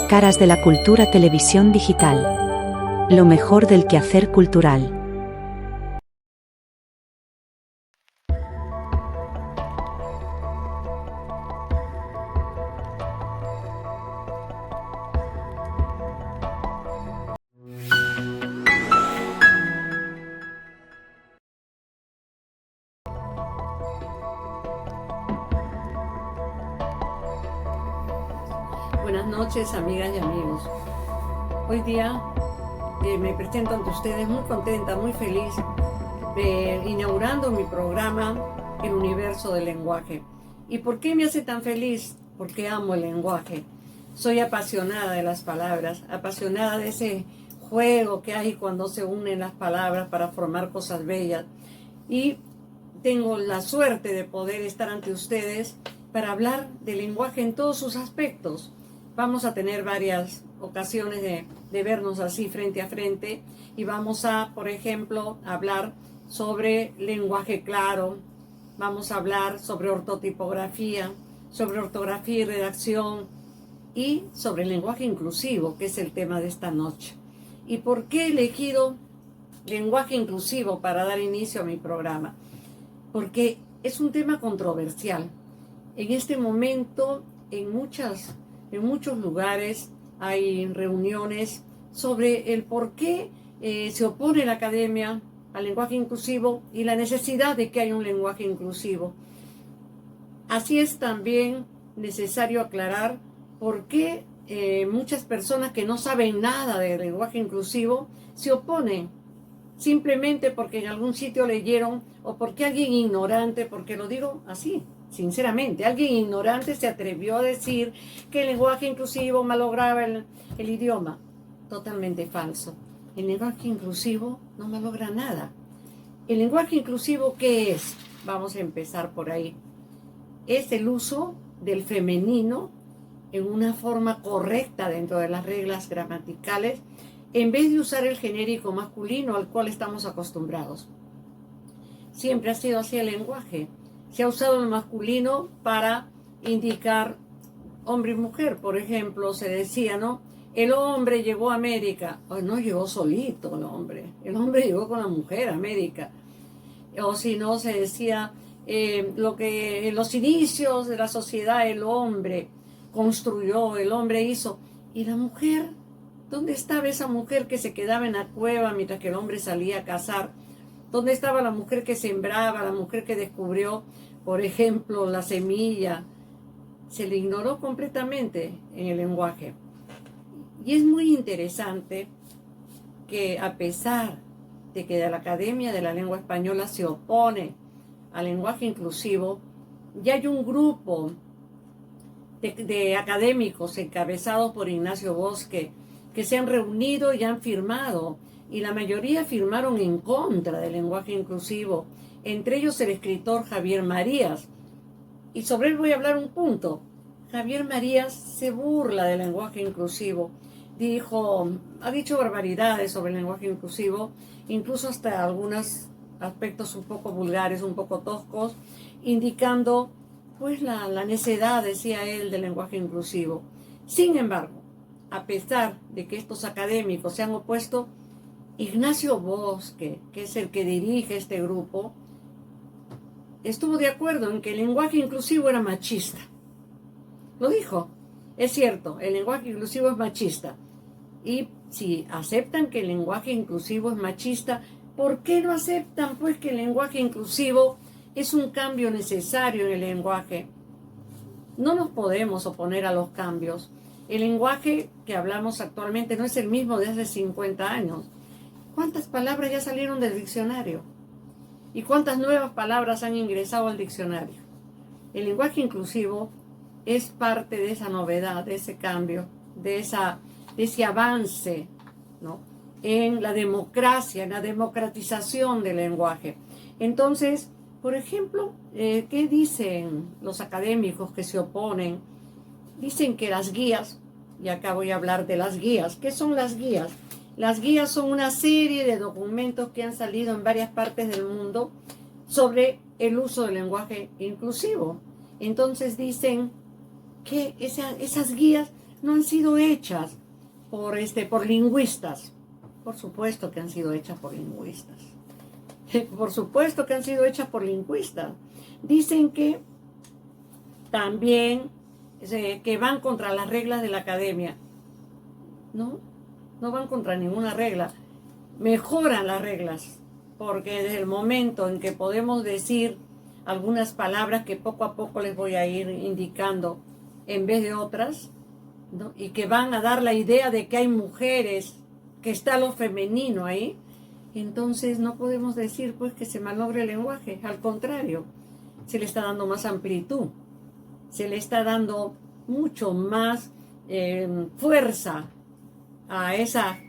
Caras de la cultura televisión digital. Lo mejor del quehacer cultural. Buenas noches, amigas y amigos. Hoy día me presento ante ustedes muy contenta, muy feliz, inaugurando mi programa El Universo del Lenguaje. ¿Y por qué me hace tan feliz? Porque amo el lenguaje. Soy apasionada de las palabras, apasionada de ese juego que hay cuando se unen las palabras para formar cosas bellas. Y tengo la suerte de poder estar ante ustedes para hablar del lenguaje en todos sus aspectos. Vamos a tener varias ocasiones de vernos así frente a frente y vamos a, por ejemplo, hablar sobre lenguaje claro, vamos a hablar sobre ortotipografía, sobre ortografía y redacción y sobre el lenguaje inclusivo, que es el tema de esta noche. ¿Y por qué he elegido lenguaje inclusivo para dar inicio a mi programa? Porque es un tema controversial. En este momento, en muchos lugares hay reuniones sobre el por qué se opone la academia al lenguaje inclusivo y la necesidad de que haya un lenguaje inclusivo. Así es también necesario aclarar por qué muchas personas que no saben nada del lenguaje inclusivo se oponen, simplemente porque en algún sitio leyeron o porque alguien ignorante, porque lo digo así, sinceramente, alguien ignorante se atrevió a decir que el lenguaje inclusivo malograba el idioma. Totalmente falso. El lenguaje inclusivo no malogra nada. ¿El lenguaje inclusivo qué es? Vamos a empezar por ahí. Es el uso del femenino en una forma correcta dentro de las reglas gramaticales, en vez de usar el genérico masculino al cual estamos acostumbrados. Siempre ha sido así el lenguaje. Se ha usado el masculino para indicar hombre y mujer. Por ejemplo, se decía, ¿no? El hombre llegó a América. Oh, no llegó solito el hombre llegó con la mujer a América. O si no, se decía lo que en los inicios de la sociedad el hombre construyó, el hombre hizo. ¿Y la mujer? ¿Dónde estaba esa mujer que se quedaba en la cueva mientras que el hombre salía a cazar? ¿Dónde estaba la mujer que sembraba, la mujer que descubrió, por ejemplo, la semilla? Se le ignoró completamente en el lenguaje. Y es muy interesante que a pesar de que la Academia de la Lengua Española se opone al lenguaje inclusivo, ya hay un grupo de académicos encabezados por Ignacio Bosque que se han reunido y han firmado, y la mayoría firmaron en contra del lenguaje inclusivo, entre ellos el escritor Javier Marías. Y sobre él voy a hablar un punto. Javier Marías se burla del lenguaje inclusivo. Ha dicho barbaridades sobre el lenguaje inclusivo, incluso hasta algunos aspectos un poco vulgares, un poco toscos, indicando pues la necedad, decía él, del lenguaje inclusivo. Sin embargo, a pesar de que estos académicos se han opuesto, Ignacio Bosque, que es el que dirige este grupo, estuvo de acuerdo en que el lenguaje inclusivo era machista. Lo dijo. Es cierto, el lenguaje inclusivo es machista. Y si aceptan que el lenguaje inclusivo es machista, ¿por qué no aceptan pues que el lenguaje inclusivo es un cambio necesario en el lenguaje? No nos podemos oponer a los cambios. El lenguaje que hablamos actualmente no es el mismo de hace 50 años. ¿Cuántas palabras ya salieron del diccionario? ¿Y cuántas nuevas palabras han ingresado al diccionario? El lenguaje inclusivo es parte de esa novedad, de ese cambio, de ese avance, ¿no?, en la democracia, en la democratización del lenguaje. Entonces, por ejemplo, ¿qué dicen los académicos que se oponen? Dicen que las guías, y acá voy a hablar de las guías. ¿Qué son las guías? Las guías son una serie de documentos que han salido en varias partes del mundo sobre el uso del lenguaje inclusivo. Entonces dicen que esas guías no han sido hechas por lingüistas. Por supuesto que han sido hechas por lingüistas. Por supuesto que han sido hechas por lingüistas. Dicen que también que van contra las reglas de la academia. No, no van contra ninguna regla. Mejoran las reglas, porque desde el momento en que podemos decir algunas palabras que poco a poco les voy a ir indicando en vez de otras, ¿no? Y que van a dar la idea de que hay mujeres, que está lo femenino ahí, entonces no podemos decir pues que se malogre el lenguaje. Al contrario, se le está dando más amplitud, se le está dando mucho más fuerza a esa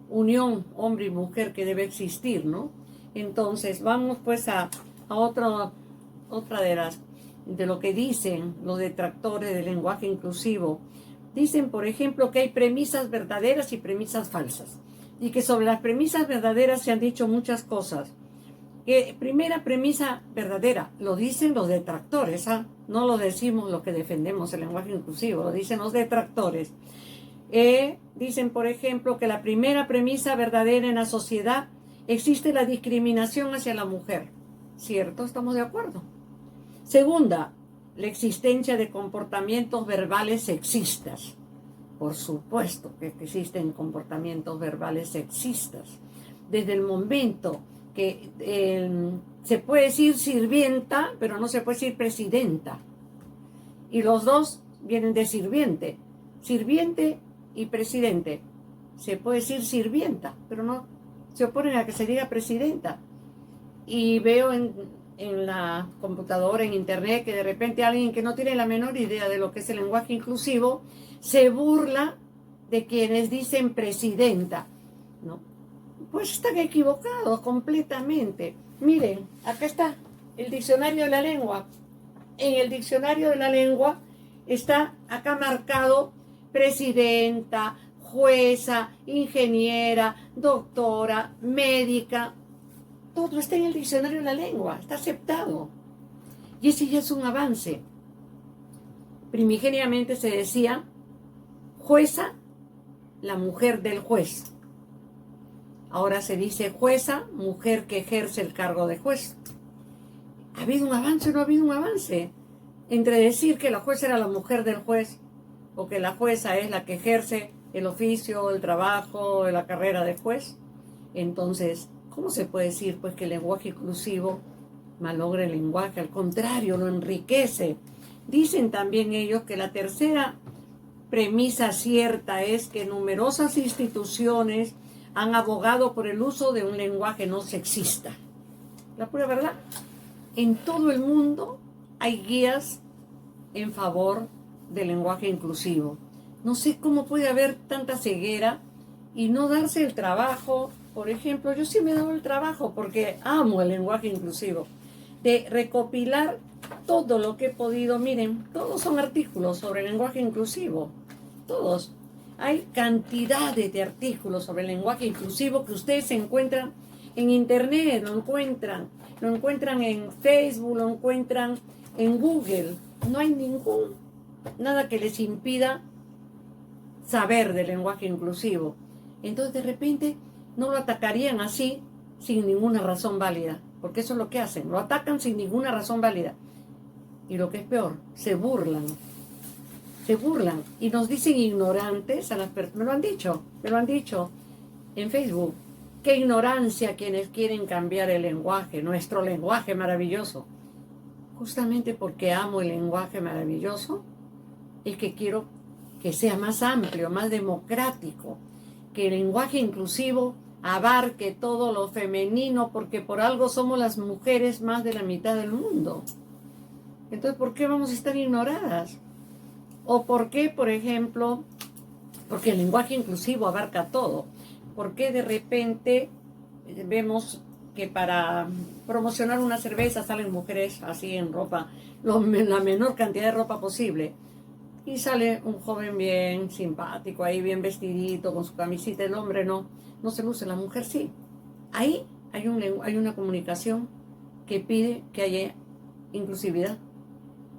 unión hombre y mujer que debe existir, ¿no? Entonces vamos pues a otra de lo que dicen los detractores del lenguaje inclusivo. Dicen, por ejemplo, que hay premisas verdaderas y premisas falsas, y que sobre las premisas verdaderas se han dicho muchas cosas. Primera premisa verdadera, lo dicen los detractores, no lo decimos los que defendemos el lenguaje inclusivo, lo dicen los detractores. Dicen, por ejemplo, que la primera premisa verdadera en la sociedad existe la discriminación hacia la mujer. ¿Cierto? ¿Estamos de acuerdo? Segunda, la existencia de comportamientos verbales sexistas. Por supuesto que existen comportamientos verbales sexistas. Desde el momento que se puede decir sirvienta, pero no se puede decir presidenta. Y los dos vienen de sirviente. Sirviente y presidente. Se puede decir sirvienta, pero no se oponen a que se diga presidenta. Y veo en la computadora, en internet, que de repente alguien que no tiene la menor idea de lo que es el lenguaje inclusivo se burla de quienes dicen presidenta, ¿no? Pues están equivocados completamente. Miren, acá está el diccionario de la lengua. En el diccionario de la lengua está acá marcado presidenta, jueza, ingeniera, doctora, médica. Todo está en el diccionario de la lengua, está aceptado. Y ese ya es un avance. Primigeniamente se decía jueza, la mujer del juez. Ahora se dice jueza, mujer que ejerce el cargo de juez. ¿Ha habido un avance o no ha habido un avance? Entre decir que la jueza era la mujer del juez o que la jueza es la que ejerce el oficio, el trabajo, la carrera de juez. Entonces, ¿cómo se puede decir pues que el lenguaje inclusivo malogra el lenguaje? Al contrario, lo enriquece. Dicen también ellos que la tercera premisa cierta es que numerosas instituciones han abogado por el uso de un lenguaje no sexista. La pura verdad. En todo el mundo hay guías en favor del lenguaje inclusivo. No sé cómo puede haber tanta ceguera y no darse el trabajo. Por ejemplo, yo sí me he dado el trabajo porque amo el lenguaje inclusivo, de recopilar todo lo que he podido. Miren, todos son artículos sobre el lenguaje inclusivo, todos. Hay cantidades de artículos sobre el lenguaje inclusivo que ustedes encuentran en internet, lo encuentran en Facebook, lo encuentran en Google. No hay nada que les impida saber del lenguaje inclusivo. Entonces, de repente, no lo atacarían así sin ninguna razón válida, porque eso es lo que hacen, lo atacan sin ninguna razón válida. Y lo que es peor, se burlan y nos dicen ignorantes a las personas. Me lo han dicho en Facebook. Qué ignorancia quienes quieren cambiar el lenguaje, nuestro lenguaje maravilloso. Justamente porque amo el lenguaje maravilloso, es que quiero que sea más amplio, más democrático, que el lenguaje inclusivo abarque todo lo femenino, porque por algo somos las mujeres más de la mitad del mundo. Entonces, ¿por qué vamos a estar ignoradas? ¿O por qué, por ejemplo, porque el lenguaje inclusivo abarca todo? ¿Por qué de repente vemos que para promocionar una cerveza salen mujeres así en ropa, la menor cantidad de ropa posible? Y sale un joven bien simpático, ahí bien vestidito, con su camisita. El hombre no se luce, la mujer sí. Ahí hay una comunicación que pide que haya inclusividad.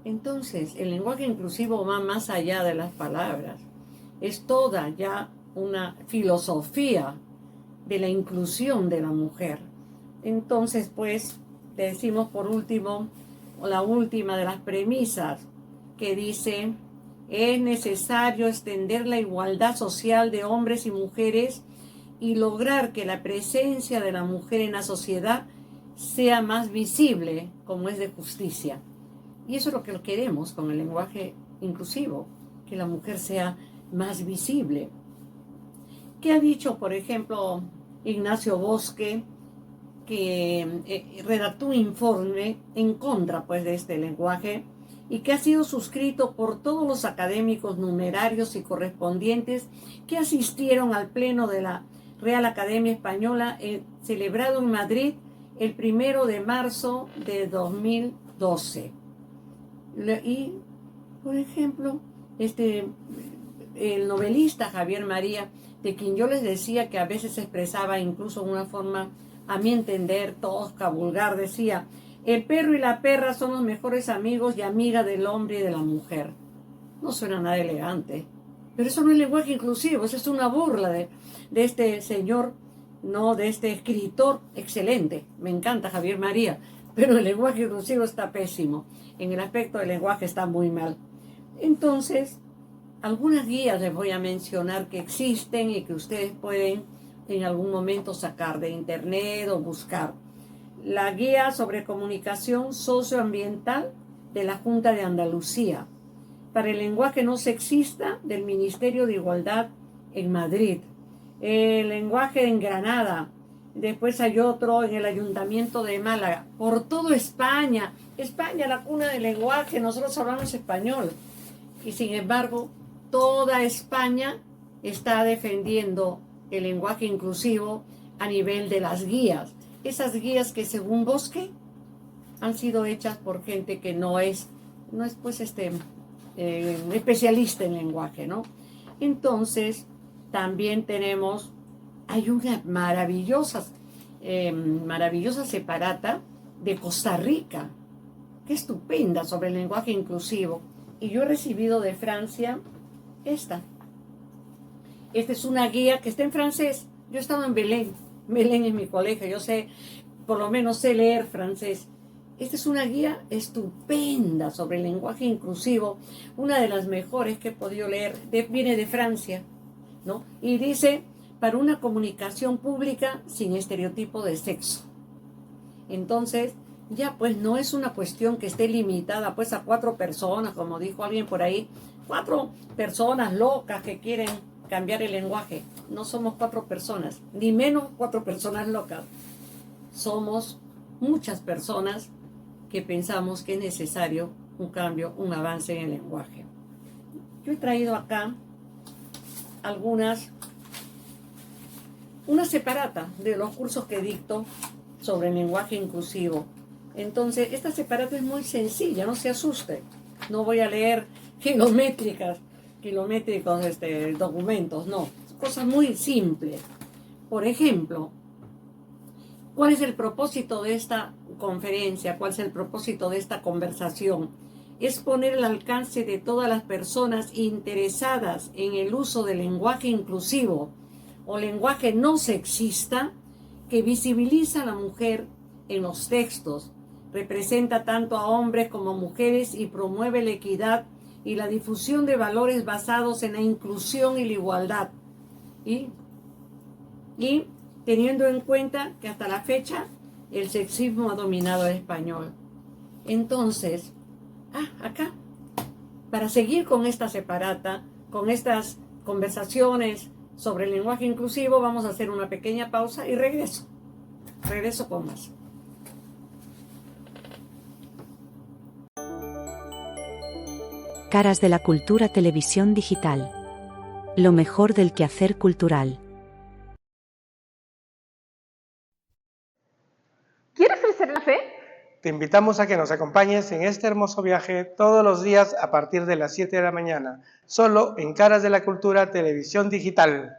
Entonces, el lenguaje inclusivo va más allá de las palabras. es toda ya una filosofía de la inclusión de la mujer. Entonces, pues, le decimos por último, la última de las premisas, que dice: es necesario extender la igualdad social de hombres y mujeres y lograr que la presencia de la mujer en la sociedad sea más visible, como es de justicia. Y eso es lo que queremos con el lenguaje inclusivo, que la mujer sea más visible. ¿Qué ha dicho, por ejemplo, Ignacio Bosque, que redactó un informe en contra, pues, de este lenguaje y que ha sido suscrito por todos los académicos numerarios y correspondientes que asistieron al pleno de la Real Academia Española celebrado en Madrid el 1 de marzo de 2012? Y, por ejemplo, el novelista Javier María, de quien yo les decía que a veces se expresaba incluso de una forma, a mi entender, tosca, vulgar, decía: el perro y la perra son los mejores amigos y amigas del hombre y de la mujer. No suena nada elegante, pero eso no es lenguaje inclusivo, eso es una burla de este señor, no, de este escritor excelente. Me encanta Javier María, pero el lenguaje inclusivo está pésimo. En el aspecto del lenguaje está muy mal. Entonces, algunas guías les voy a mencionar que existen y que ustedes pueden en algún momento sacar de internet o buscar. La guía sobre comunicación socioambiental de la Junta de Andalucía, para el lenguaje no sexista del Ministerio de Igualdad en Madrid, el lenguaje en Granada, después hay otro en el Ayuntamiento de Málaga, por toda España. España, la cuna del lenguaje, nosotros hablamos español y sin embargo toda España está defendiendo el lenguaje inclusivo a nivel de las guías. Esas guías que, según Bosque, han sido hechas por gente que no es pues especialista en lenguaje, ¿no? Entonces, también hay una maravillosa separata de Costa Rica, que estupenda, sobre el lenguaje inclusivo. Y yo he recibido de Francia esta. Esta es una guía que está en francés. Yo he estado en Belén. Belén es mi colegio. Yo sé, por lo menos sé leer francés. Esta es una guía estupenda sobre el lenguaje inclusivo. Una de las mejores que he podido leer. Viene de Francia, ¿no? Y dice: para una comunicación pública sin estereotipo de sexo. Entonces, ya pues no es una cuestión que esté limitada pues a 4 personas, como dijo alguien por ahí, 4 personas locas que quieren cambiar el lenguaje. No somos 4 personas, ni menos 4 personas locas. Somos muchas personas que pensamos que es necesario un cambio, un avance en el lenguaje. Yo he traído acá una separata de los cursos que dicto sobre el lenguaje inclusivo. Entonces, esta separata es muy sencilla, no se asuste. No voy a leer kilométricos documentos, no. Cosas muy simples. Por ejemplo, ¿cuál es el propósito de esta conferencia? ¿Cuál es el propósito de esta conversación? Es poner al alcance de todas las personas interesadas en el uso del lenguaje inclusivo o lenguaje no sexista, que visibiliza a la mujer en los textos, representa tanto a hombres como a mujeres y promueve la equidad y la difusión de valores basados en la inclusión y la igualdad. Y teniendo en cuenta que hasta la fecha el sexismo ha dominado el español. Entonces, acá, para seguir con esta separata, con estas conversaciones sobre el lenguaje inclusivo, vamos a hacer una pequeña pausa y regreso con más. Caras de la cultura, televisión digital. Lo mejor del quehacer cultural. ¿Quieres crecer en la fe? Te invitamos a que nos acompañes en este hermoso viaje todos los días a partir de las 7 de la mañana, solo en Caras de la Cultura, televisión digital.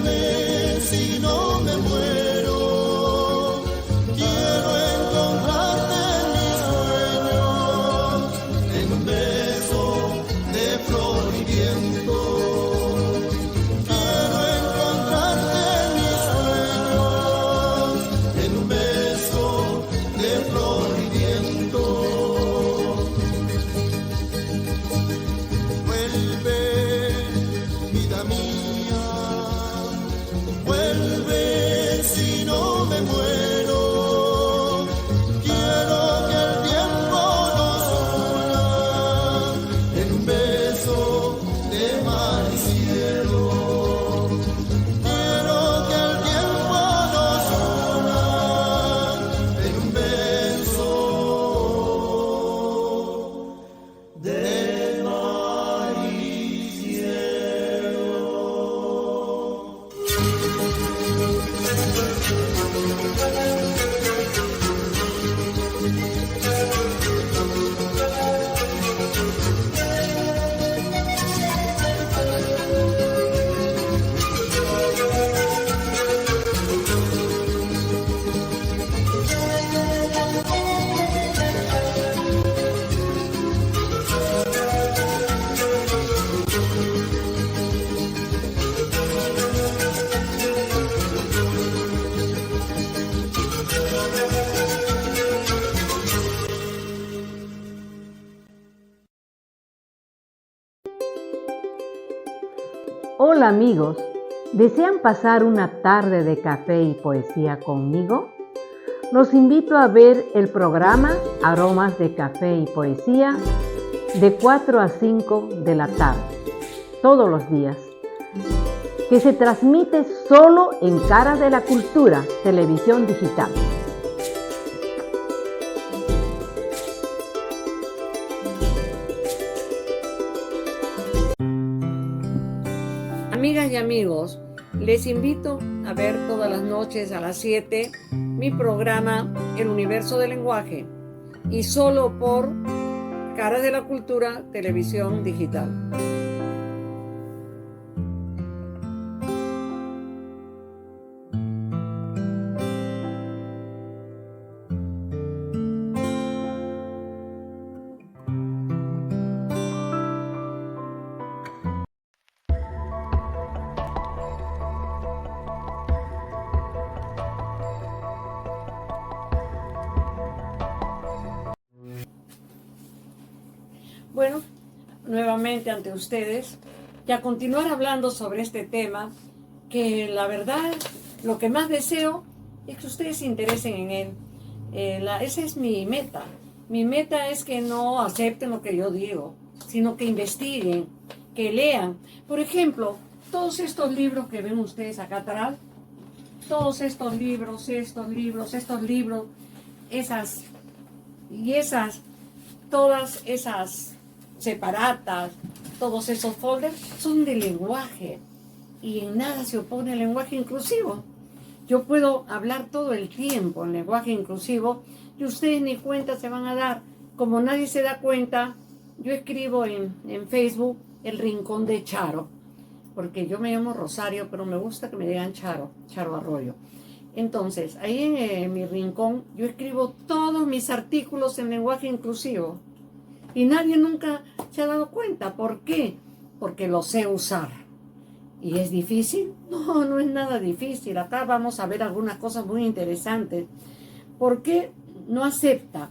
mírame si no me muero. Quiero encontrarte en mis sueños, en un beso de flor y viento. Quiero encontrarte en mis sueños, en un beso de flor y viento. Vuelve, vida mía, vuelve si no me muero. Quiero que el tiempo nos una en un beso de mar y cielo. Quiero que el tiempo nos una en un beso de mar y cielo. Hola amigos, ¿desean pasar una tarde de café y poesía conmigo? Los invito a ver el programa Aromas de Café y Poesía de 4 a 5 de la tarde, todos los días, que se transmite solo en Caras de la Cultura, televisión digital. Amigas y amigos, les invito a ver todas las noches a las 7 mi programa El Universo del Lenguaje y solo por Caras de la Cultura, televisión digital. Bueno, nuevamente ante ustedes y a continuar hablando sobre este tema que la verdad lo que más deseo es que ustedes se interesen en él. Esa es mi meta. Mi meta es que no acepten lo que yo digo, sino que investiguen, que lean. Por ejemplo, todos estos libros que ven ustedes acá atrás, todos estos libros, todas esas separatas, todos esos folders son de lenguaje y en nada se opone el lenguaje inclusivo. Yo puedo hablar todo el tiempo en lenguaje inclusivo y ustedes ni cuenta se van a dar. Como nadie se da cuenta, yo escribo en Facebook El Rincón de Charo, porque yo me llamo Rosario, pero me gusta que me digan Charo Arroyo. Entonces, ahí en mi rincón yo escribo todos mis artículos en lenguaje inclusivo. Y nadie nunca se ha dado cuenta. ¿Por qué? Porque lo sé usar. ¿Y es difícil? No, no es nada difícil. Acá vamos a ver algunas cosas muy interesantes. ¿Por qué no acepta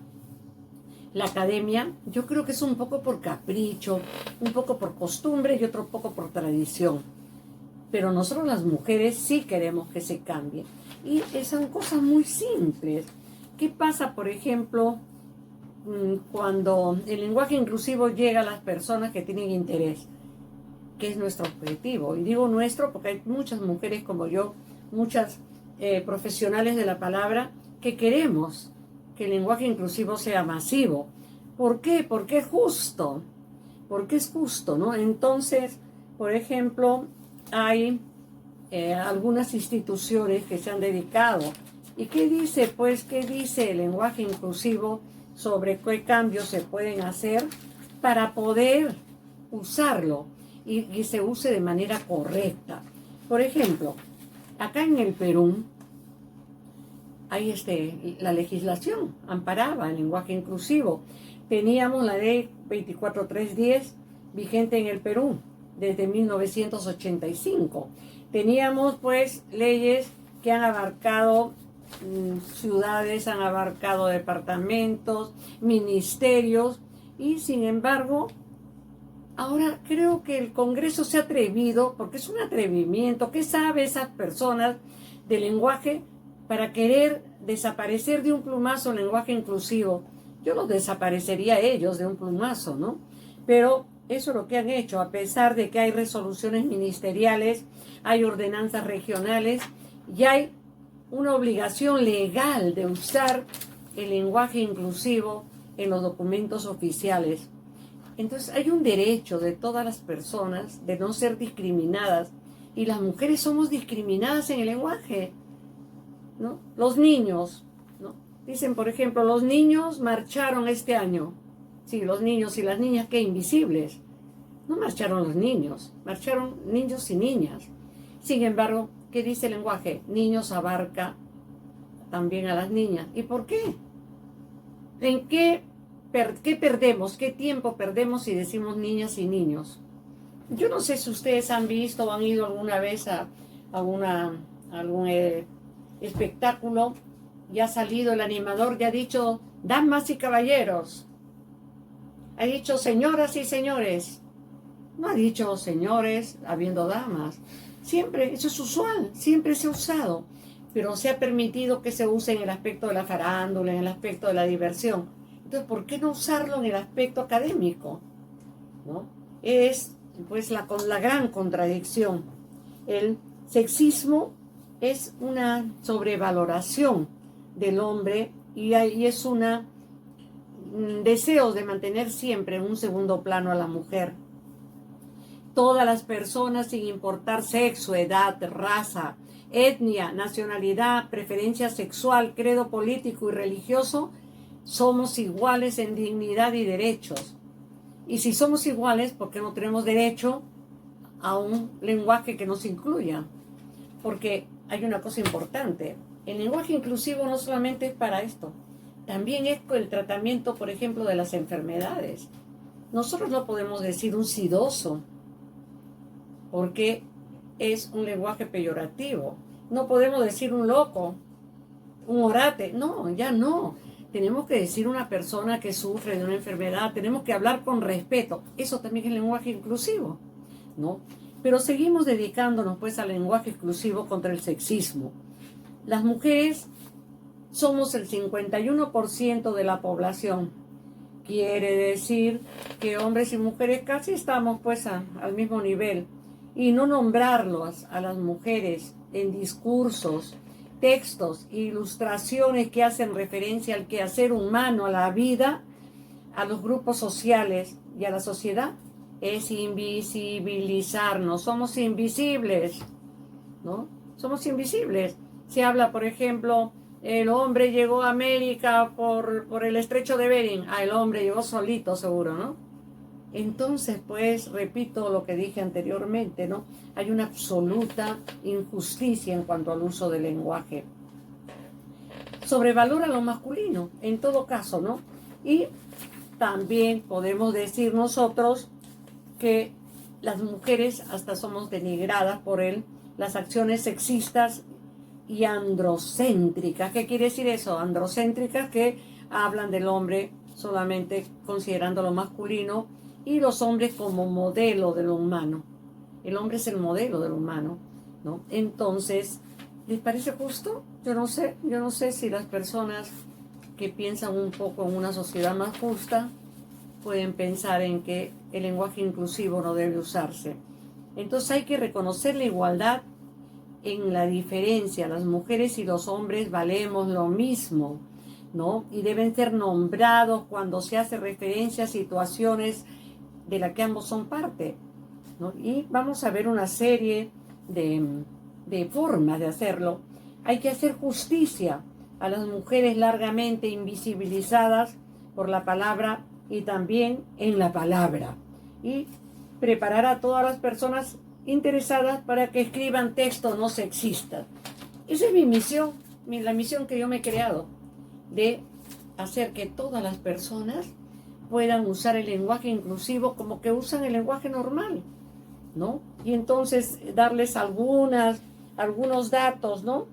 la academia? Yo creo que es un poco por capricho, un poco por costumbre y otro poco por tradición. Pero nosotros las mujeres sí queremos que se cambie. Y son cosas muy simples. ¿Qué pasa, por ejemplo, cuando el lenguaje inclusivo llega a las personas que tienen interés? ¿Qué es nuestro objetivo? Y digo nuestro porque hay muchas mujeres como yo, muchas profesionales de la palabra, que queremos que el lenguaje inclusivo sea masivo. ¿Por qué? Porque es justo. Porque es justo, ¿no? Entonces, por ejemplo, hay algunas instituciones que se han dedicado. ¿Y qué dice? Pues, ¿qué dice el lenguaje inclusivo sobre qué cambios se pueden hacer para poder usarlo y se use de manera correcta? Por ejemplo, acá en el Perú, hay la legislación amparaba el lenguaje inclusivo. Teníamos la ley 24310 vigente en el Perú desde 1985. Teníamos pues leyes que han abarcado ciudades, han abarcado departamentos, ministerios, y sin embargo, ahora creo que el Congreso se ha atrevido, porque es un atrevimiento, ¿qué sabe esas personas del lenguaje para querer desaparecer de un plumazo el lenguaje inclusivo? Yo los desaparecería a ellos de un plumazo, ¿no? Pero eso es lo que han hecho, a pesar de que hay resoluciones ministeriales, hay ordenanzas regionales y hay una obligación legal de usar el lenguaje inclusivo en los documentos oficiales. Entonces hay un derecho de todas las personas de no ser discriminadas, y las mujeres somos discriminadas en el lenguaje, ¿no? Los niños, ¿no? Dicen, por ejemplo, los niños marcharon este año. Sí, los niños y las niñas, ¿qué? Invisibles. No marcharon los niños, marcharon niños y niñas. Sin embargo, ¿qué dice el lenguaje? Niños abarca también a las niñas. ¿Y por qué? ¿En qué perdemos? ¿Qué tiempo perdemos si decimos niñas y niños? Yo no sé si ustedes han visto o han ido alguna vez a algún espectáculo y ha salido el animador y ha dicho damas y caballeros. Ha dicho señoras y señores. No ha dicho señores habiendo damas. Siempre, eso es usual, siempre se ha usado. Pero se ha permitido que se use en el aspecto de la farándula, en el aspecto de la diversión. Entonces, ¿por qué no usarlo en el aspecto académico? ¿No? Es pues la gran contradicción. El sexismo es una sobrevaloración del hombre y es una deseo de mantener siempre en un segundo plano a la mujer. Todas las personas, sin importar sexo, edad, raza, etnia, nacionalidad, preferencia sexual, credo político y religioso, somos iguales en dignidad y derechos. Y si somos iguales, ¿por qué no tenemos derecho a un lenguaje que nos incluya? Porque hay una cosa importante. El lenguaje inclusivo no solamente es para esto, también es el tratamiento, por ejemplo, de las enfermedades. Nosotros no podemos decir un sidoso, porque es un lenguaje peyorativo. No podemos decir un loco, un orate. No, ya no. Tenemos que decir una persona que sufre de una enfermedad. Tenemos que hablar con respeto. Eso también es lenguaje inclusivo, ¿no? Pero seguimos dedicándonos pues al lenguaje inclusivo contra el sexismo. Las mujeres somos el 51% de la población. Quiere decir que hombres y mujeres casi estamos pues al mismo nivel. Y no nombrarlos a las mujeres en discursos, textos, ilustraciones que hacen referencia al quehacer humano, a la vida, a los grupos sociales y a la sociedad, es invisibilizarnos. Somos invisibles, ¿no? Somos invisibles. Se habla, por ejemplo, el hombre llegó a América por el estrecho de Bering. El hombre llegó solito, seguro, ¿no? Entonces, pues, repito lo que dije anteriormente, ¿no? Hay una absoluta injusticia en cuanto al uso del lenguaje. Sobrevalora lo masculino, en todo caso, ¿no? Y también podemos decir nosotros que las mujeres hasta somos denigradas por las acciones sexistas y androcéntricas. ¿Qué quiere decir eso? Androcéntricas, que hablan del hombre solamente considerando lo masculino, y los hombres como modelo de lo humano. El hombre es el modelo de lo humano, ¿no? Entonces, ¿les parece justo? Yo no sé si las personas que piensan un poco en una sociedad más justa pueden pensar en que el lenguaje inclusivo no debe usarse. Entonces hay que reconocer la igualdad en la diferencia. Las mujeres y los hombres valemos lo mismo, ¿no? Y deben ser nombrados cuando se hace referencia a situaciones de la que ambos son parte, ¿no? Y vamos a ver una serie de formas de hacerlo. Hay que hacer justicia a las mujeres largamente invisibilizadas por la palabra y también en la palabra. Y preparar a todas las personas interesadas para que escriban textos no sexistas. Esa es mi misión, la misión que yo me he creado, de hacer que todas las personas puedan usar el lenguaje inclusivo como que usan el lenguaje normal, ¿no? Y entonces darles algunos datos, ¿no?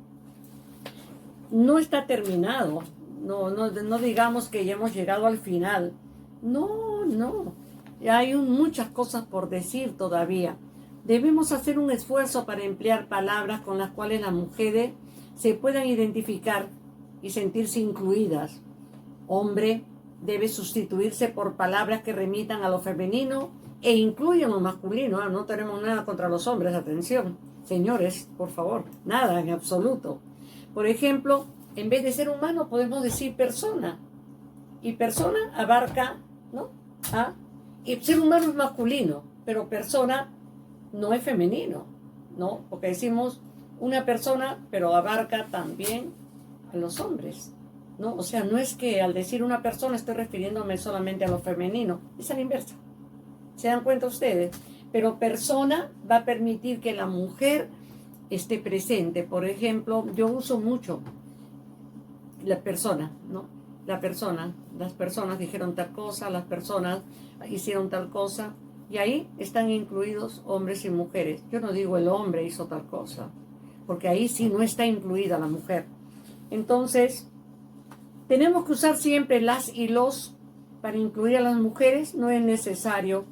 No está terminado, no digamos que ya hemos llegado al final. No, hay muchas cosas por decir todavía. Debemos hacer un esfuerzo para emplear palabras con las cuales las mujeres se puedan identificar y sentirse incluidas. Hombre debe sustituirse por palabras que remitan a lo femenino e incluyan lo masculino. No tenemos nada contra los hombres, atención. Señores, por favor, nada en absoluto. Por ejemplo, en vez de ser humano podemos decir persona. Y persona abarca, ¿no? Y ser humano es masculino, pero persona no es femenino, ¿no? Porque decimos una persona, pero abarca también a los hombres, ¿no? O sea, no es que al decir una persona estoy refiriéndome solamente a lo femenino, es a la inversa. ¿Se dan cuenta ustedes? Pero persona va a permitir que la mujer esté presente. Por ejemplo, yo uso mucho la persona, ¿no? Las personas dijeron tal cosa, las personas hicieron tal cosa, y ahí están incluidos hombres y mujeres. Yo no digo el hombre hizo tal cosa, porque ahí sí no está incluida la mujer. Entonces, tenemos que usar siempre las y los para incluir a las mujeres, no es necesario.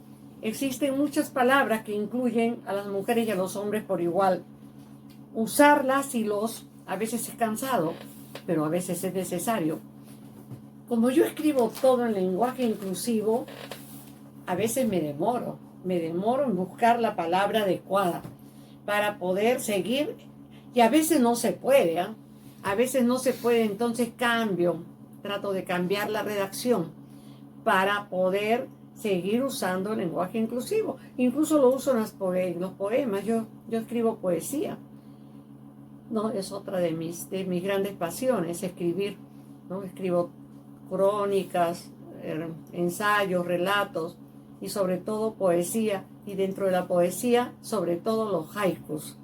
Existen muchas palabras que incluyen a las mujeres y a los hombres por igual. Usar las y los a veces es cansado, pero a veces es necesario. Como yo escribo todo en lenguaje inclusivo, a veces me demoro en buscar la palabra adecuada para poder seguir, y a veces no se puede, a veces no se puede, entonces trato de cambiar la redacción para poder seguir usando el lenguaje inclusivo. Incluso lo uso en los poemas, yo escribo poesía, ¿no? Es otra de mis grandes pasiones, escribir, ¿no? Escribo crónicas, ensayos, relatos y sobre todo poesía, y dentro de la poesía sobre todo los haikus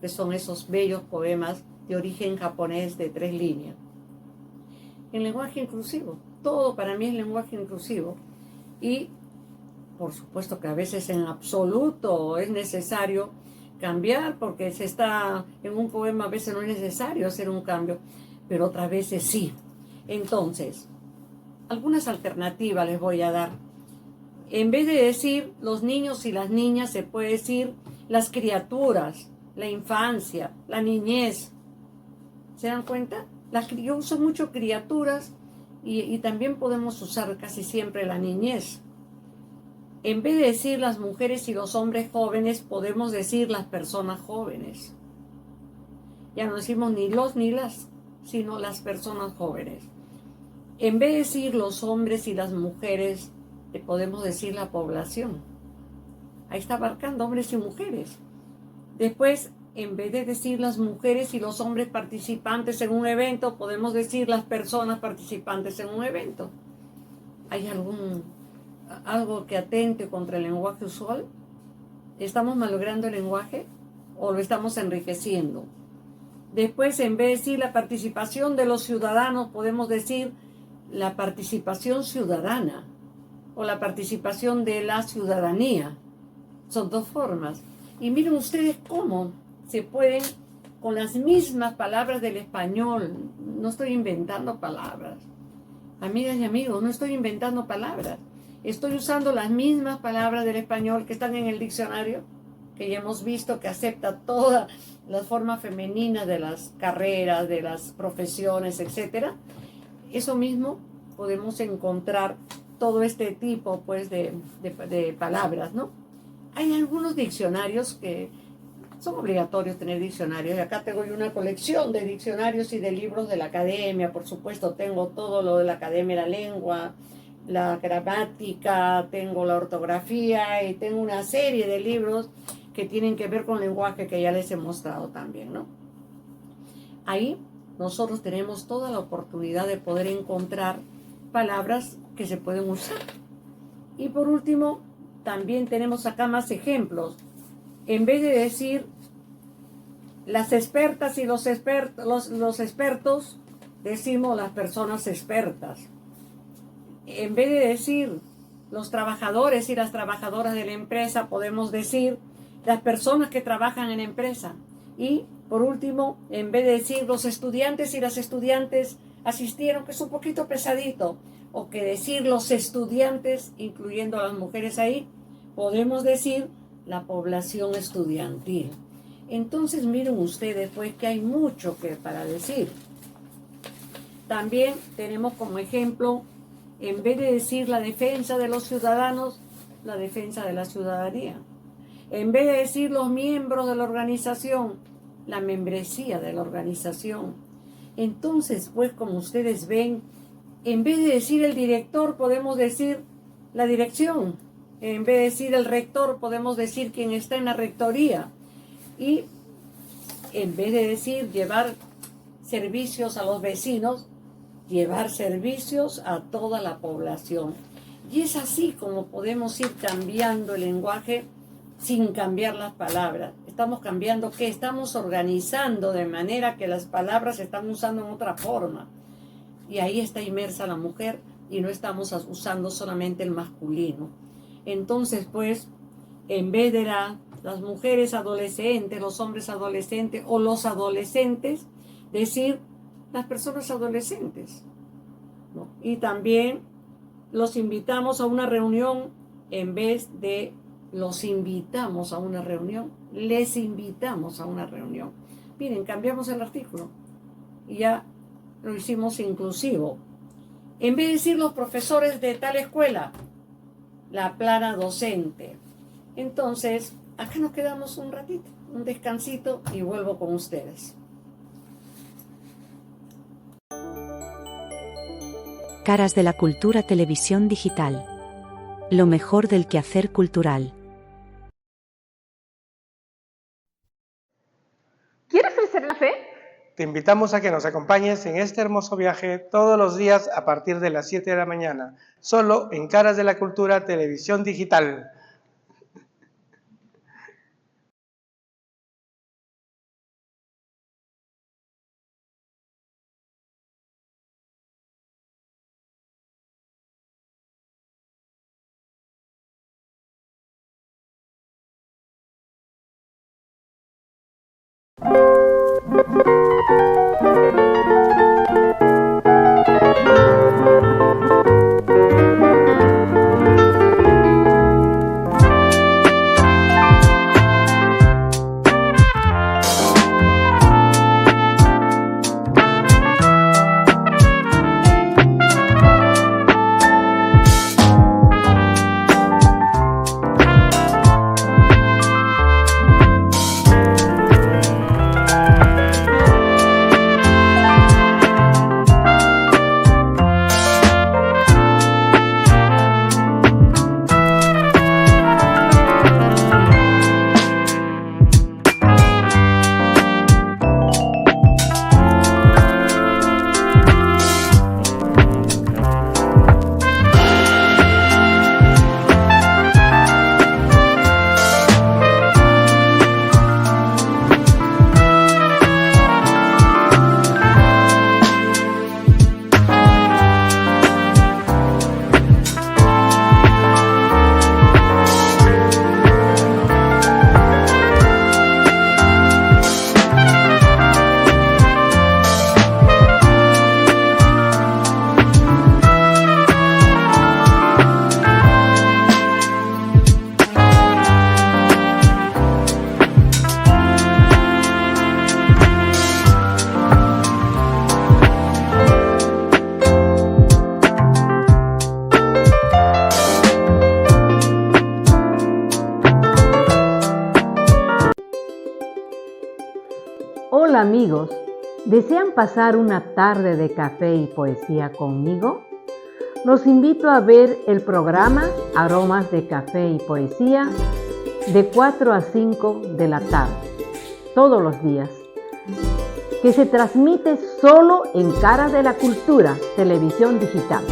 que son esos bellos poemas de origen japonés de 3 líneas. El lenguaje inclusivo, todo para mí es lenguaje inclusivo, y por supuesto que a veces en absoluto es necesario cambiar, porque se está en un poema, a veces no es necesario hacer un cambio, pero otras veces sí. Entonces, algunas alternativas les voy a dar. En vez de decir los niños y las niñas, se puede decir las criaturas, la infancia, la niñez. ¿Se dan cuenta? Yo uso mucho criaturas y también podemos usar casi siempre la niñez. En vez de decir las mujeres y los hombres jóvenes, podemos decir las personas jóvenes. Ya no decimos ni los ni las, sino las personas jóvenes. En vez de decir los hombres y las mujeres, podemos decir la población. Ahí está abarcando hombres y mujeres. Después, en vez de decir las mujeres y los hombres participantes en un evento, podemos decir las personas participantes en un evento. ¿Hay algo que atente contra el lenguaje usual? ¿Estamos malogrando el lenguaje o lo estamos enriqueciendo? Después, en vez de decir la participación de los ciudadanos, podemos decir la participación ciudadana o la participación de la ciudadanía. Son 2 formas. Y miren ustedes cómo se pueden, con las mismas palabras del español, no estoy inventando palabras. Amigas y amigos, no estoy inventando palabras. Estoy usando las mismas palabras del español que están en el diccionario, que ya hemos visto que acepta todas las formas femeninas de las carreras, de las profesiones, etc. Eso mismo podemos encontrar todo este tipo, pues, de palabras, ¿no? Hay algunos diccionarios que son obligatorios tener diccionarios. Y acá tengo una colección de diccionarios y de libros de la academia. Por supuesto, tengo todo lo de la academia, la lengua, la gramática, tengo la ortografía y tengo una serie de libros que tienen que ver con lenguaje que ya les he mostrado también, ¿no? Ahí nosotros tenemos toda la oportunidad de poder encontrar palabras que se pueden usar. Y por último, también tenemos acá más ejemplos. en vez de decir las expertas y los expertos, decimos las personas expertas. En vez de decir los trabajadores y las trabajadoras de la empresa, podemos decir las personas que trabajan en la empresa. Y por último, en vez de decir los estudiantes y las estudiantes asistieron, que es un poquito pesadito, o que decir los estudiantes, incluyendo a las mujeres ahí, podemos decir la población estudiantil. Entonces miren ustedes pues que hay mucho para decir. También tenemos como ejemplo, en vez de decir la defensa de los ciudadanos, la defensa de la ciudadanía. En vez de decir los miembros de la organización, la membresía de la organización. Entonces, pues, como ustedes ven, en vez de decir el director, podemos decir la dirección. En vez de decir el rector, podemos decir quien está en la rectoría. Y en vez de decir llevar servicios a los vecinos, llevar servicios a toda la población. Y es así como podemos ir cambiando el lenguaje sin cambiar las palabras. Estamos cambiando ¿qué? Estamos organizando de manera que las palabras se están usando en otra forma. Y ahí está inmersa la mujer y no estamos usando solamente el masculino. Entonces, pues, en vez de las mujeres adolescentes, los hombres adolescentes o los adolescentes, decir las personas adolescentes, ¿no? Y también los invitamos a una reunión en vez de los invitamos a una reunión, les invitamos a una reunión. Miren, cambiamos el artículo y ya lo hicimos inclusivo. En vez de decir los profesores de tal escuela, la plana docente. Entonces, acá nos quedamos un ratito, un descansito y vuelvo con ustedes. Caras de la cultura, televisión digital. Lo mejor del quehacer cultural. ¿Quieres crecer en la fe? Te invitamos a que nos acompañes en este hermoso viaje todos los días a partir de las 7 de la mañana, solo en Caras de la Cultura, televisión digital. Hola amigos, ¿desean pasar una tarde de café y poesía conmigo? Los invito a ver el programa Aromas de Café y Poesía de 4 a 5 de la tarde, todos los días, que se transmite solo en Caras de la Cultura, televisión digital.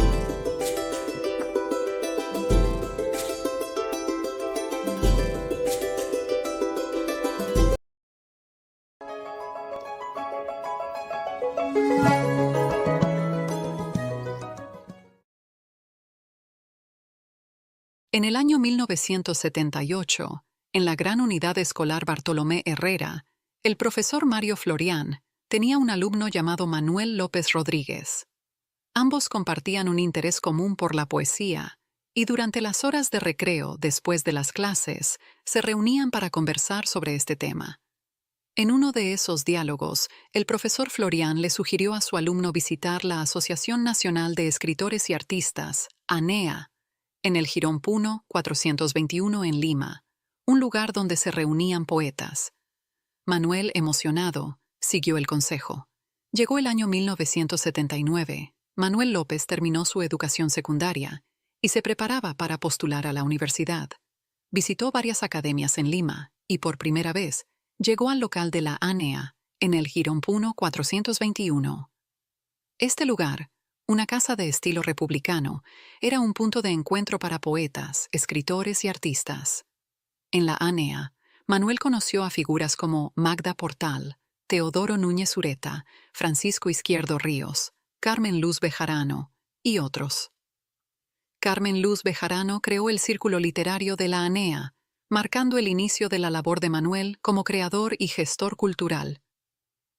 En el año 1978, en la Gran Unidad Escolar Bartolomé Herrera, el profesor Mario Florián tenía un alumno llamado Manuel López Rodríguez. Ambos compartían un interés común por la poesía y durante las horas de recreo, después de las clases, se reunían para conversar sobre este tema. En uno de esos diálogos, el profesor Florián le sugirió a su alumno visitar la Asociación Nacional de Escritores y Artistas, ANEA, en el Jirón Puno 421 en Lima, un lugar donde se reunían poetas. Manuel, emocionado, siguió el consejo. Llegó el año 1979. Manuel López terminó su educación secundaria y se preparaba para postular a la universidad. Visitó varias academias en Lima y por primera vez llegó al local de la ANEA, en el Jirón Puno 421. Este lugar, una casa de estilo republicano, era un punto de encuentro para poetas, escritores y artistas. En la ANEA, Manuel conoció a figuras como Magda Portal, Teodoro Núñez Ureta, Francisco Izquierdo Ríos, Carmen Luz Bejarano y otros. Carmen Luz Bejarano creó el Círculo Literario de la ANEA, marcando el inicio de la labor de Manuel como creador y gestor cultural.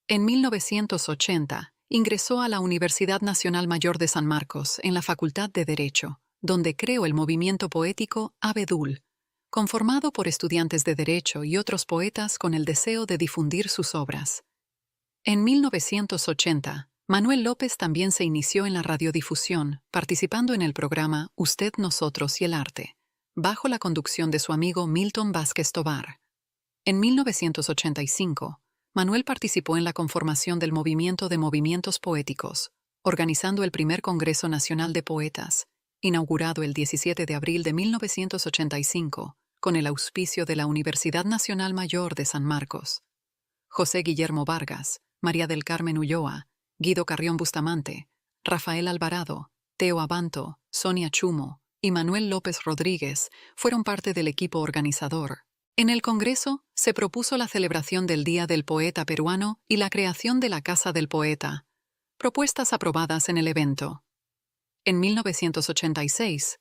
En 1980, ingresó a la Universidad Nacional Mayor de San Marcos en la Facultad de Derecho, donde creó el movimiento poético Abedul, conformado por estudiantes de Derecho y otros poetas con el deseo de difundir sus obras. En 1980, Manuel López también se inició en la radiodifusión, participando en el programa Usted, Nosotros y el Arte, bajo la conducción de su amigo Milton Vázquez Tovar. En 1985, Manuel participó en la conformación del Movimiento de Movimientos Poéticos, organizando el primer Congreso Nacional de Poetas, inaugurado el 17 de abril de 1985, con el auspicio de la Universidad Nacional Mayor de San Marcos. José Guillermo Vargas, María del Carmen Ulloa, Guido Carrión Bustamante, Rafael Alvarado, Teo Abanto, Sonia Chumo y Manuel López Rodríguez fueron parte del equipo organizador. En el Congreso se propuso la celebración del Día del Poeta Peruano y la creación de la Casa del Poeta, propuestas aprobadas en el evento. En 1986,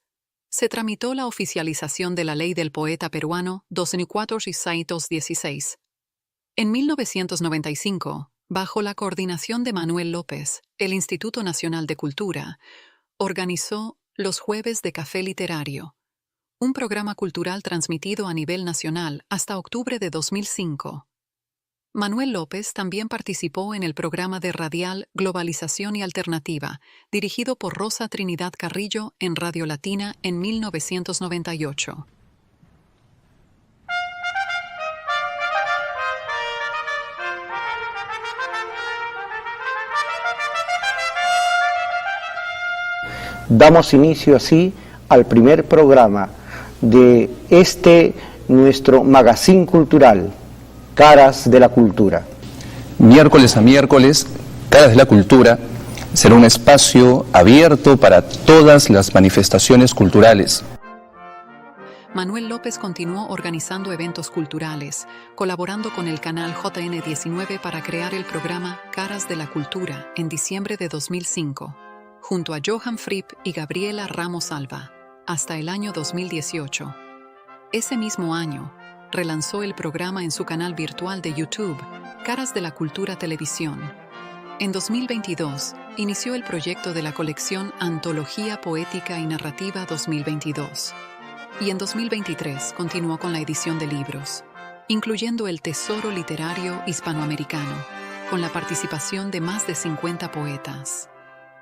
se tramitó la oficialización de la Ley del Poeta Peruano 2416. En 1995, bajo la coordinación de Manuel López, el Instituto Nacional de Cultura organizó los Jueves de Café Literario, un programa cultural transmitido a nivel nacional hasta octubre de 2005. Manuel López también participó en el programa de radial Globalización y Alternativa, dirigido por Rosa Trinidad Carrillo en Radio Latina en 1998. Damos inicio así al primer programa de nuestro magazín cultural, Caras de la Cultura. Miércoles a miércoles, Caras de la Cultura será un espacio abierto para todas las manifestaciones culturales. Manuel López continuó organizando eventos culturales, colaborando con el canal JN19 para crear el programa Caras de la Cultura en diciembre de 2005, junto a Johan Fripp y Gabriela Ramos Alba, hasta el año 2018. Ese mismo año, relanzó el programa en su canal virtual de YouTube, Caras de la Cultura Televisión. En 2022, inició el proyecto de la colección Antología Poética y Narrativa 2022. Y en 2023 continuó con la edición de libros, incluyendo el Tesoro Literario Hispanoamericano, con la participación de más de 50 poetas.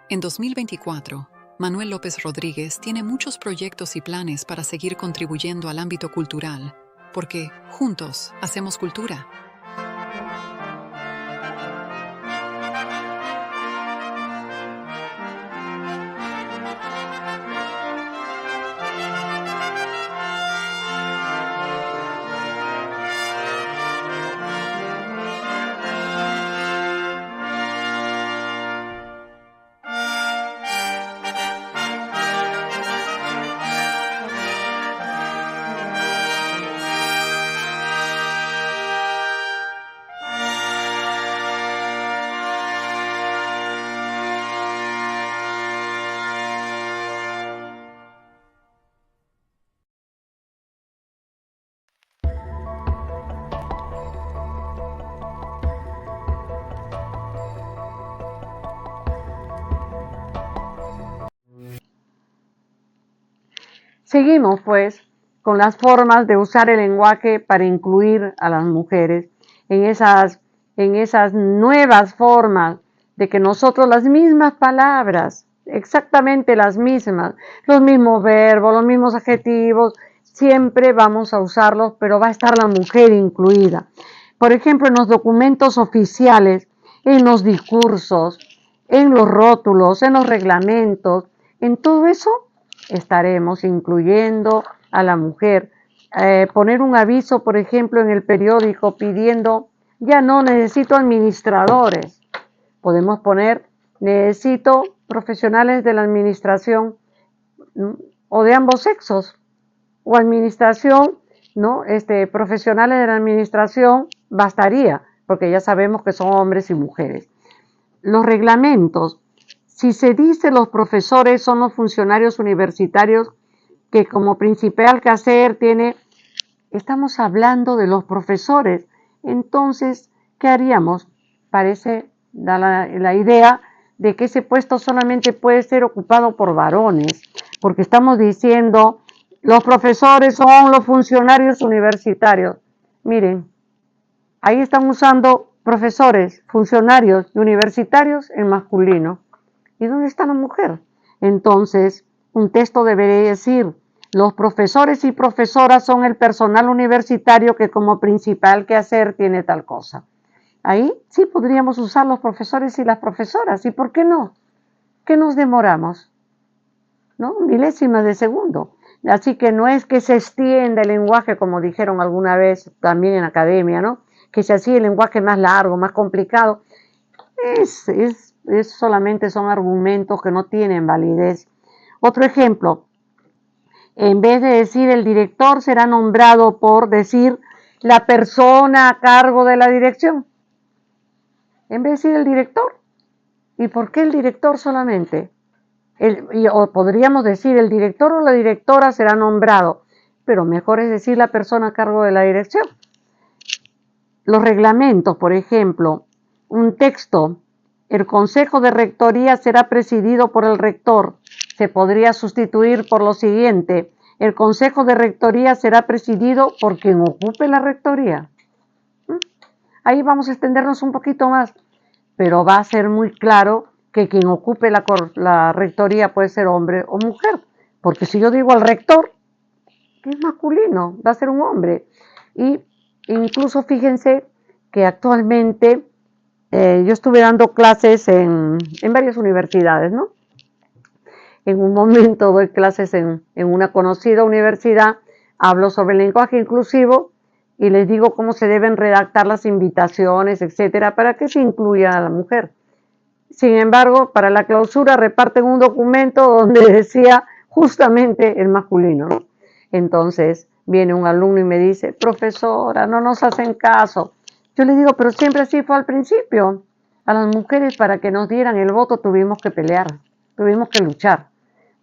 En 2024, Manuel López Rodríguez tiene muchos proyectos y planes para seguir contribuyendo al ámbito cultural, porque juntos hacemos cultura. Seguimos pues con las formas de usar el lenguaje para incluir a las mujeres en esas nuevas formas de que nosotros las mismas palabras, exactamente las mismas, los mismos verbos, los mismos adjetivos, siempre vamos a usarlos, pero va a estar la mujer incluida. Por ejemplo, en los documentos oficiales, en los discursos, en los rótulos, en los reglamentos, en todo eso estaremos incluyendo a la mujer. Poner un aviso, por ejemplo, en el periódico pidiendo, ya no necesito administradores. Podemos poner, necesito profesionales de la administración o de ambos sexos, o administración, ¿no? Profesionales de la administración bastaría, porque ya sabemos que son hombres y mujeres. Los reglamentos, si se dice los profesores son los funcionarios universitarios que como principal quehacer estamos hablando de los profesores, entonces, ¿qué haríamos? Parece da la idea de que ese puesto solamente puede ser ocupado por varones, porque estamos diciendo los profesores son los funcionarios universitarios. Miren, ahí están usando profesores, funcionarios y universitarios en masculino. ¿Y dónde está la mujer? Entonces, un texto debería decir, los profesores y profesoras son el personal universitario que como principal quehacer tiene tal cosa. Ahí sí podríamos usar los profesores y las profesoras. ¿Y por qué no? ¿Qué nos demoramos? ¿No? Milésimas de segundo. Así que no es que se extienda el lenguaje, como dijeron alguna vez también en academia, ¿no? Que se hacía el lenguaje más largo, más complicado. Solamente son argumentos que no tienen validez. Otro ejemplo, en vez de decir el director será nombrado por decir la persona a cargo de la dirección. En vez de decir el director. ¿Y por qué el director solamente? O podríamos decir el director o la directora será nombrado, pero mejor es decir la persona a cargo de la dirección. Los reglamentos, por ejemplo, un texto, el consejo de rectoría será presidido por el rector, se podría sustituir por lo siguiente, el consejo de rectoría será presidido por quien ocupe la rectoría. Ahí vamos a extendernos un poquito más, pero va a ser muy claro que quien ocupe la rectoría puede ser hombre o mujer, porque si yo digo al rector, que es masculino, va a ser un hombre. Y incluso fíjense que actualmente yo estuve dando clases en varias universidades, ¿no? En un momento doy clases en una conocida universidad, hablo sobre el lenguaje inclusivo y les digo cómo se deben redactar las invitaciones, etcétera, para que se incluya a la mujer. Sin embargo, para la clausura reparten un documento donde decía justamente el masculino, ¿no? Entonces viene un alumno y me dice, profesora, no nos hacen caso. Yo le digo, pero siempre así fue al principio. A las mujeres para que nos dieran el voto tuvimos que pelear, tuvimos que luchar.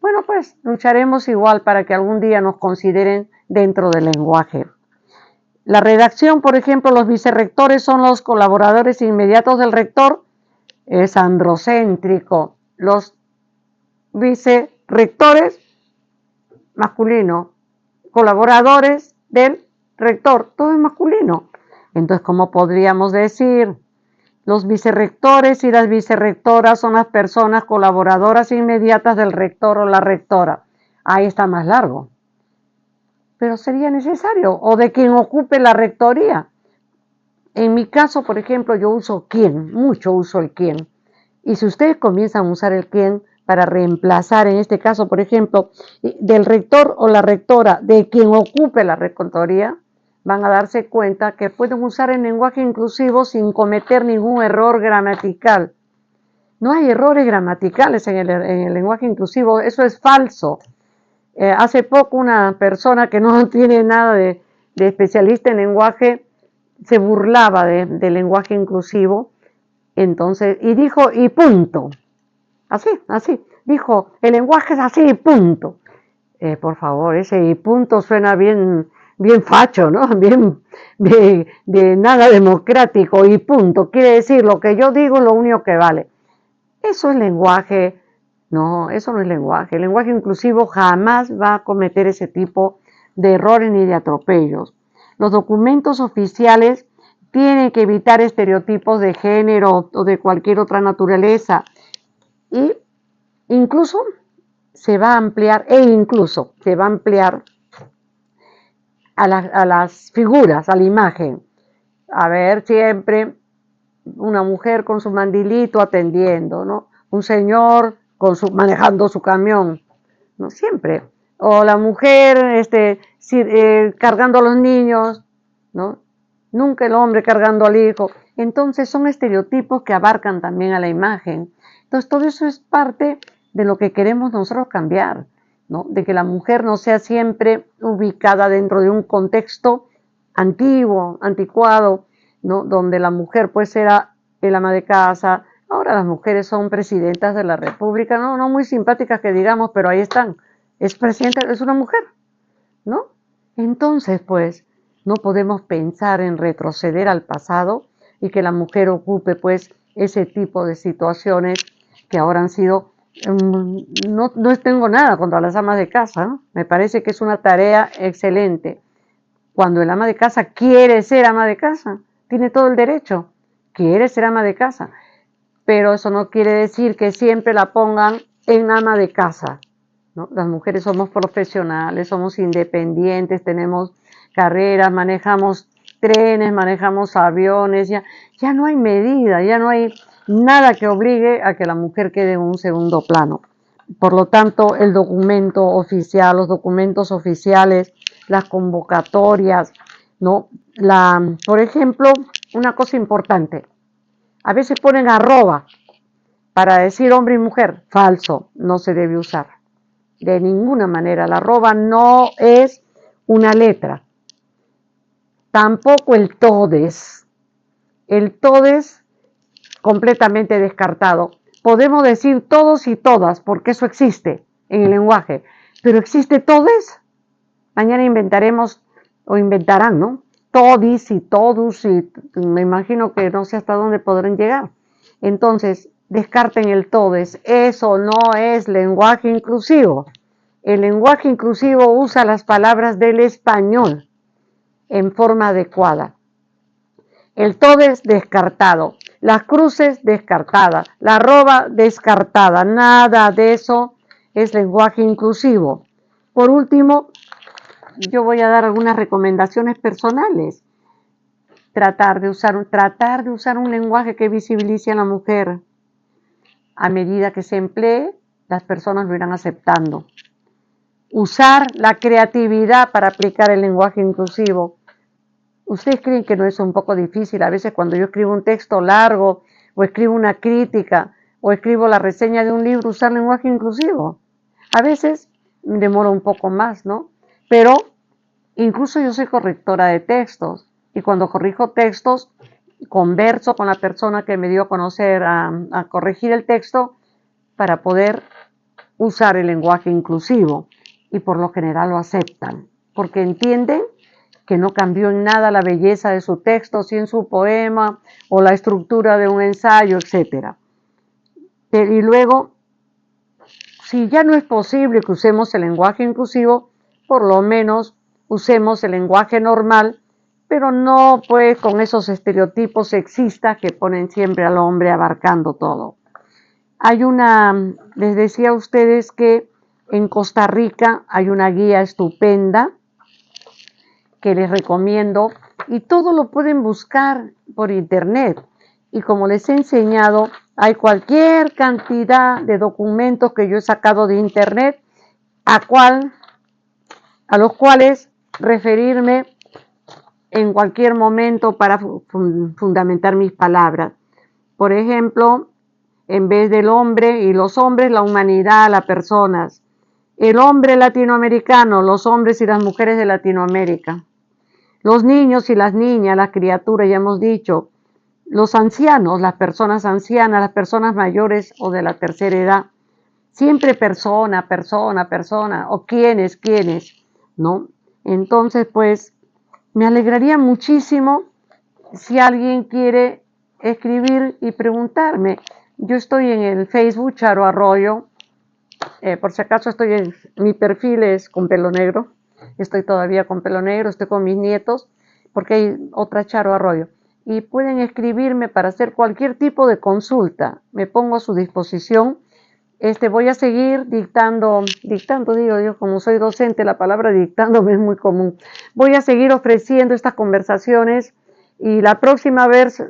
Bueno, pues lucharemos igual para que algún día nos consideren dentro del lenguaje. La redacción, por ejemplo, los vicerrectores son los colaboradores inmediatos del rector, es androcéntrico. Los vicerrectores, masculino. Colaboradores del rector, todo es masculino. Entonces, ¿cómo podríamos decir? Los vicerrectores y las vicerrectoras son las personas colaboradoras inmediatas del rector o la rectora. Ahí está más largo. Pero sería necesario, o de quien ocupe la rectoría. En mi caso, por ejemplo, yo uso quién, mucho uso el quién. Y si ustedes comienzan a usar el quién para reemplazar, en este caso, por ejemplo, del rector o la rectora, de quien ocupe la rectoría, van a darse cuenta que pueden usar el lenguaje inclusivo sin cometer ningún error gramatical. No hay errores gramaticales en el lenguaje inclusivo, eso es falso. Hace poco una persona que no tiene nada de especialista en lenguaje se burlaba del lenguaje inclusivo, entonces, y dijo, y punto. Así, dijo, el lenguaje es así, y punto. Por favor, ese y punto suena bien facho, ¿no? Bien de nada democrático, y punto. Quiere decir, lo que yo digo es lo único que vale. Eso es lenguaje No, eso no es lenguaje. El lenguaje inclusivo jamás va a cometer ese tipo de errores ni de atropellos. Los documentos oficiales tienen que evitar estereotipos de género o de cualquier otra naturaleza. Y incluso se va a ampliar a las figuras, a la imagen. A ver, siempre una mujer con su mandilito atendiendo, ¿no? Un señor manejando su camión, ¿no? Siempre. O la mujer cargando a los niños, ¿no? Nunca el hombre cargando al hijo. Entonces son estereotipos que abarcan también a la imagen. Entonces todo eso es parte de lo que queremos nosotros cambiar, ¿no? De que la mujer no sea siempre ubicada dentro de un contexto antiguo, anticuado, ¿no? Donde la mujer pues era el ama de casa. Ahora las mujeres son presidentas de la República, no muy simpáticas que digamos, pero ahí están. Es presidenta, es una mujer, ¿no? Entonces pues no podemos pensar en retroceder al pasado y que la mujer ocupe pues ese tipo de situaciones que ahora han sido. No tengo nada contra las amas de casa, ¿no? Me parece que es una tarea excelente. Cuando el ama de casa quiere ser ama de casa, tiene todo el derecho, quiere ser ama de casa, pero eso no quiere decir que siempre la pongan en ama de casa, ¿no? Las mujeres somos profesionales, somos independientes, tenemos carreras, manejamos trenes, manejamos aviones, ya no hay medida, ya no hay nada que obligue a que la mujer quede en un segundo plano. Por lo tanto, el documento oficial, los documentos oficiales, las convocatorias, ¿no? Por ejemplo, una cosa importante, a veces ponen arroba para decir hombre y mujer. Falso, no se debe usar. De ninguna manera, la arroba no es una letra. Tampoco el todes. El todes completamente descartado. Podemos decir todos y todas, porque eso existe en el lenguaje, pero ¿existe todes? Mañana inventaremos, o inventarán, ¿no? Todis y todus, y me imagino que no sé hasta dónde podrán llegar. Entonces, descarten el todes. Eso no es lenguaje inclusivo. El lenguaje inclusivo usa las palabras del español en forma adecuada. El todes descartado, las cruces descartadas, la arroba descartada, nada de eso es lenguaje inclusivo. Por último, yo voy a dar algunas recomendaciones personales. Tratar de usar un lenguaje que visibilice a la mujer. A medida que se emplee, las personas lo irán aceptando. Usar la creatividad para aplicar el lenguaje inclusivo. ¿Ustedes creen que no es un poco difícil? A veces cuando yo escribo un texto largo, o escribo una crítica, o escribo la reseña de un libro, usar lenguaje inclusivo. A veces me demoro un poco más, ¿no? Pero incluso yo soy correctora de textos, y cuando corrijo textos, converso con la persona que me dio a conocer a corregir el texto para poder usar el lenguaje inclusivo, y por lo general lo aceptan, porque entienden que no cambió en nada la belleza de su texto, si en su poema o la estructura de un ensayo, etc. Y luego, si ya no es posible que usemos el lenguaje inclusivo, por lo menos usemos el lenguaje normal, pero no pues con esos estereotipos sexistas que ponen siempre al hombre abarcando todo. Les decía a ustedes que en Costa Rica hay una guía estupenda que les recomiendo, y todo lo pueden buscar por internet, y como les he enseñado, hay cualquier cantidad de documentos que yo he sacado de internet a los cuales referirme en cualquier momento para fundamentar mis palabras. Por ejemplo, en vez del hombre y los hombres, la humanidad, las personas. El hombre latinoamericano, los hombres y las mujeres de Latinoamérica. Los niños y las niñas, las criaturas, ya hemos dicho. Los ancianos, las personas ancianas, las personas mayores o de la tercera edad. Siempre persona, o quiénes, ¿no? Entonces, pues, me alegraría muchísimo si alguien quiere escribir y preguntarme. Yo estoy en el Facebook, Charo Arroyo, Por si acaso mi perfil es con pelo negro. Estoy todavía con pelo negro, estoy con mis nietos, porque hay otra Charo Arroyo. Y pueden escribirme para hacer cualquier tipo de consulta. Me pongo a su disposición. Voy a seguir dictando, digo yo, como soy docente, la palabra dictando me es muy común. Voy a seguir ofreciendo estas conversaciones y la próxima vez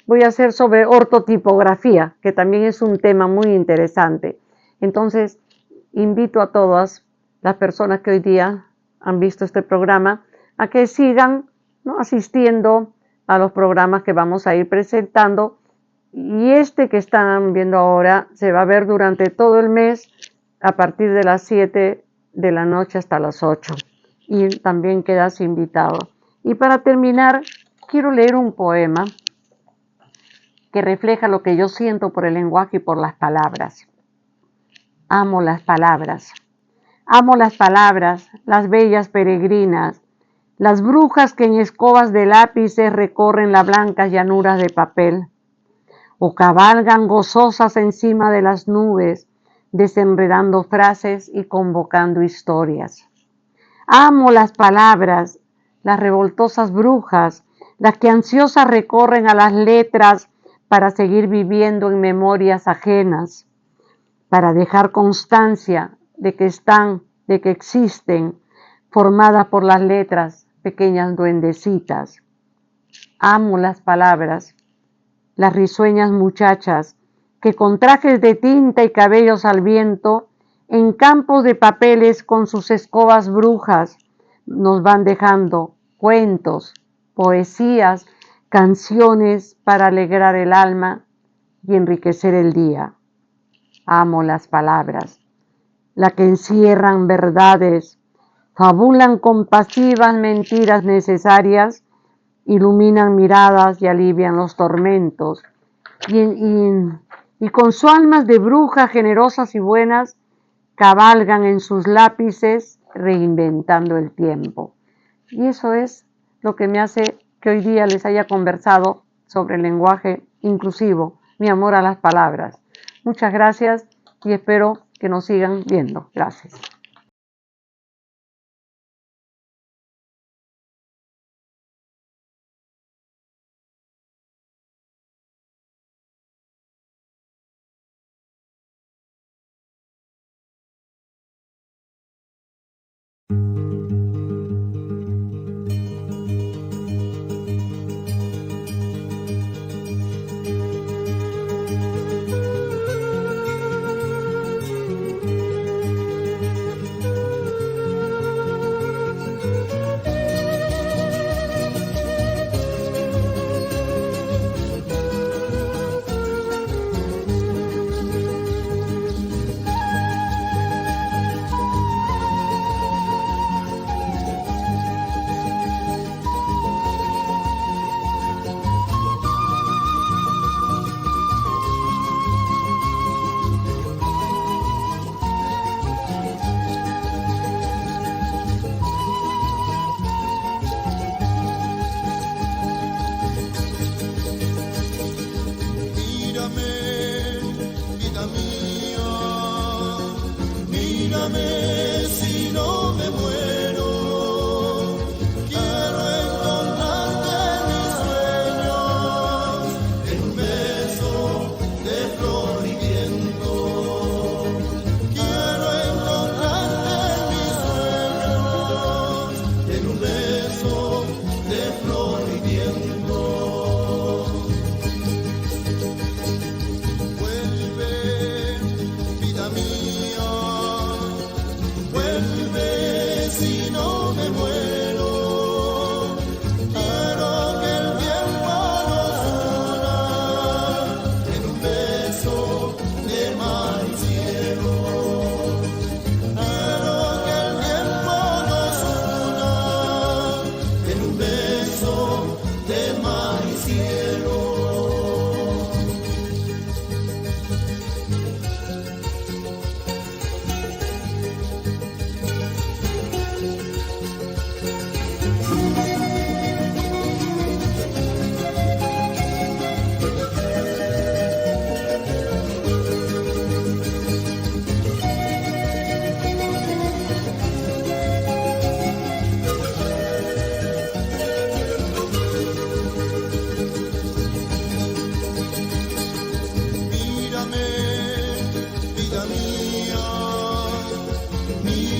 voy a hacer sobre ortotipografía, que también es un tema muy interesante. Entonces, invito a todas las personas que hoy día han visto este programa a que sigan, ¿no?, asistiendo a los programas que vamos a ir presentando. Y que están viendo ahora se va a ver durante todo el mes a partir de las 7 de la noche hasta las 8. Y también quedas invitado. Y para terminar, quiero leer un poema que refleja lo que yo siento por el lenguaje y por las palabras. Amo las palabras. Amo las palabras, las bellas peregrinas, las brujas que en escobas de lápices recorren las blancas llanuras de papel, o cabalgan gozosas encima de las nubes, desenredando frases y convocando historias. Amo las palabras, las revoltosas brujas, las que ansiosas recorren a las letras para seguir viviendo en memorias ajenas, para dejar constancia de que existen, formadas por las letras, pequeñas duendecitas. Amo las palabras, las risueñas muchachas que con trajes de tinta y cabellos al viento, en campos de papeles con sus escobas brujas, nos van dejando cuentos, poesías, canciones para alegrar el alma y enriquecer el día. Amo las palabras, las que encierran verdades, fabulan compasivas mentiras necesarias, iluminan miradas y alivian los tormentos, y con sus almas de brujas generosas y buenas, cabalgan en sus lápices reinventando el tiempo. Y eso es lo que me hace que hoy día les haya conversado sobre el lenguaje inclusivo, mi amor a las palabras. Muchas gracias y espero que nos sigan viendo. Gracias.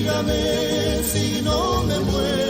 dígame si no me muero.